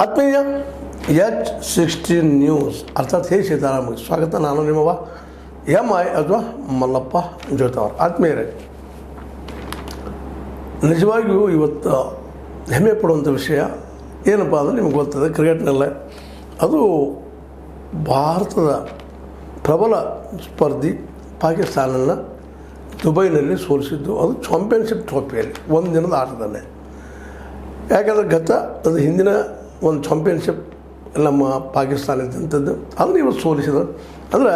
ಆತ್ಮೀಯ H16 news ಅರ್ಥಾತ್ ಹೇ ಸೀತಾರಾಮಗೆ ಸ್ವಾಗತ. ನಾನು ನಿಮ್ಮವ MI ಅಥವಾ ಮಲ್ಲಪ್ಪ ಜೋತವರ್. ಆತ್ಮೀಯರೇ, ನಿಜವಾಗಿಯೂ ಇವತ್ತು ಹೆಮ್ಮೆ ಪಡುವಂಥ ವಿಷಯ ಏನಪ್ಪ ಅಂದರೆ ನಿಮ್ಗೆ ಗೊತ್ತದೆ, ಕ್ರಿಕೆಟ್ನಲ್ಲೇ ಅದು ಭಾರತದ ಪ್ರಬಲ ಸ್ಪರ್ಧಿ ಪಾಕಿಸ್ತಾನನ್ನು ದುಬೈನಲ್ಲಿ ಸೋಲಿಸಿದ್ದು, ಅದು ಚಾಂಪಿಯನ್ಶಿಪ್ ಟ್ರೋಫಿಯಲ್ಲಿ ಒಂದು ದಿನದ ಆಟದಲ್ಲೇ. ಯಾಕಂದರೆ ಅದು ಹಿಂದಿನ ಒಂದು ಚಾಂಪಿಯನ್ಶಿಪ್ ನಮ್ಮ ಪಾಕಿಸ್ತಾನ ಇದ್ದಂಥದ್ದು, ಅದನ್ನು ಇವತ್ತು ಸೋಲಿಸಿದ್ರು. ಅಂದರೆ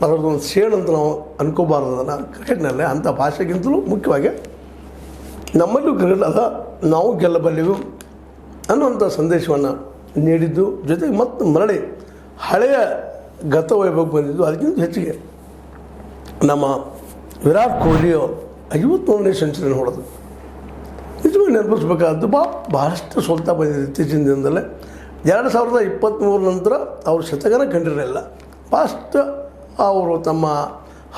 ಅದರದ್ದೊಂದು ಸೇಡ್ ಅಂತ ನಾವು ಅನ್ಕೋಬಾರ್ದು. ಅದನ್ನು ಕ್ರಿಕೆಟ್ನಲ್ಲೇ ಅಂಥ ಭಾಷೆಗಿಂತಲೂ ಮುಖ್ಯವಾಗಿ ನಮ್ಮಲ್ಲೂ ಕ್ರಿಕೆಟ್ ಅದ, ನಾವು ಗೆಲ್ಲಬಲ್ಲೆವು ಅನ್ನುವಂಥ ಸಂದೇಶವನ್ನು ನೀಡಿದ್ದು. ಜೊತೆಗೆ ಮತ್ತು ಮರಳಿ ಹಳೆಯ ಗತವೈಭವಕ್ಕೆ ಬಂದಿದ್ದು. ಅದಕ್ಕಿಂತ ಹೆಚ್ಚಿಗೆ ನಮ್ಮ ವಿರಾಟ್ ಕೊಹ್ಲಿ ಅವರು 51ನೇ ಸೆಂಚುರಿಯನ್ನು ಹೊಡೆದು ನಿಜವಾಗಿ ನೆನಪಿಸ್ಬೇಕಾದ್ದು. ಭಾಳಷ್ಟು ಸೋಲ್ತಾ ಬಂದಿದೆ ಇತ್ತೀಚಿನ ದಿನದಲ್ಲೇ. 2023 ನಂತರ ಅವರು ಶತಕನ ಕಂಡಿರಲಿಲ್ಲ. ಫಾಸ್ಟ್ ಅವರು ತಮ್ಮ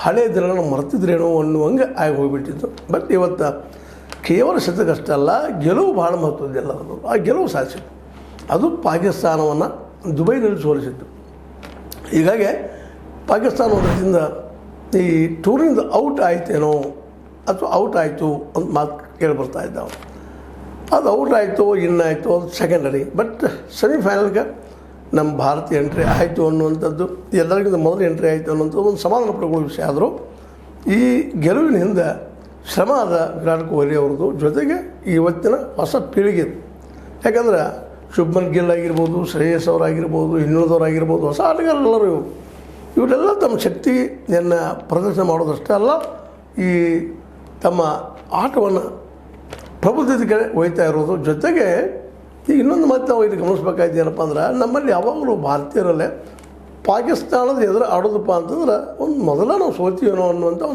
ಹಳೆಯ ದಿನಗಳನ್ನು ಮರೆತಿದ್ರೇನೋ ಅನ್ನುವಂಗೆ ಆಗಿ ಹೋಗಿಬಿಟ್ಟಿತ್ತು. ಬಟ್ ಇವತ್ತು ಕೇವಲ ಶತಕ ಅಷ್ಟೇ ಅಲ್ಲ, ಗೆಲುವು ಭಾಳ ಮಹತ್ವದ್ದಲ್ಲ. ಆ ಗೆಲುವು ಸಾಧಿಸಿತ್ತು, ಅದು ಪಾಕಿಸ್ತಾನವನ್ನು ದುಬೈನಲ್ಲಿ ಸೋಲಿಸಿತ್ತು. ಹೀಗಾಗಿ ಪಾಕಿಸ್ತಾನ ಒಂದರಿಂದ ಈ ಟೂರ್ನಿಂದ ಔಟ್ ಆಯ್ತೇನೋ ಅಥವಾ ಔಟ್ ಆಯಿತು ಅಂತ ಮಾತು ಕೇಳಿಬರ್ತಾ ಇದ್ದಾವೆ. ಅದು ಔಟ್ ಆಯಿತು, ಇನ್ನಾಯಿತು, ಅದು ಸೆಕೆಂಡರಿ. ಬಟ್ ಸೆಮಿಫೈನಲ್ಗೆ ನಮ್ಮ ಭಾರತೀಯ ಎಂಟ್ರಿ ಆಯಿತು ಅನ್ನುವಂಥದ್ದು, ಎಲ್ಲರಿಗಿಂತ ಮೊದಲು ಎಂಟ್ರಿ ಆಯಿತು ಅನ್ನುವಂಥದ್ದು ಒಂದು ಸಮಾಧಾನ ಪಡ್ಕೊಳ್ಳೋ ವಿಷಯ. ಆದರೂ ಈ ಗೆಲುವಿನ ಹಿಂದೆ ಶ್ರಮ ಆದ ವಿರಾಟ್ ಕೊಹ್ಲಿ ಅವ್ರದ್ದು, ಜೊತೆಗೆ ಇವತ್ತಿನ ಹೊಸ ಪೀಳಿಗೆ. ಯಾಕಂದ್ರೆ ಶುಭ್ಮನ್ ಗಿಲ್ ಆಗಿರ್ಬೋದು, ಶ್ರೇಯಸ್ ಅವರಾಗಿರ್ಬೋದು, ಇನ್ನುಳಿದವರಾಗಿರ್ಬೋದು, ಹೊಸ ಆಟಗಾರರೆಲ್ಲರೂ ಇವರೆಲ್ಲ ತಮ್ಮ ಶಕ್ತಿಯನ್ನು ಪ್ರದರ್ಶನ ಮಾಡೋದಷ್ಟೇ ಅಲ್ಲ, ಈ ತಮ್ಮ ಆಟವನ್ನು ಪ್ರಬುದ್ಧತೆ ಕಡೆ ಒಯ್ತಾ ಇರೋದು. ಜೊತೆಗೆ ಈಗ ಇನ್ನೊಂದು ಮಾತು ನಾವು ಇಲ್ಲಿ ಗಮನಿಸ್ಬೇಕಾಯ್ತು. ಏನಪ್ಪ ಅಂದ್ರೆ, ನಮ್ಮಲ್ಲಿ ಯಾವಾಗಲೂ ಭಾರತೀಯರಲ್ಲೇ ಪಾಕಿಸ್ತಾನದ ಎದುರು ಆಡೋದಪ್ಪ ಅಂತಂದ್ರೆ ಒಂದು ಮೊದಲ ನಾವು ಸೋತೀವೇನೋ ಅನ್ನುವಂಥ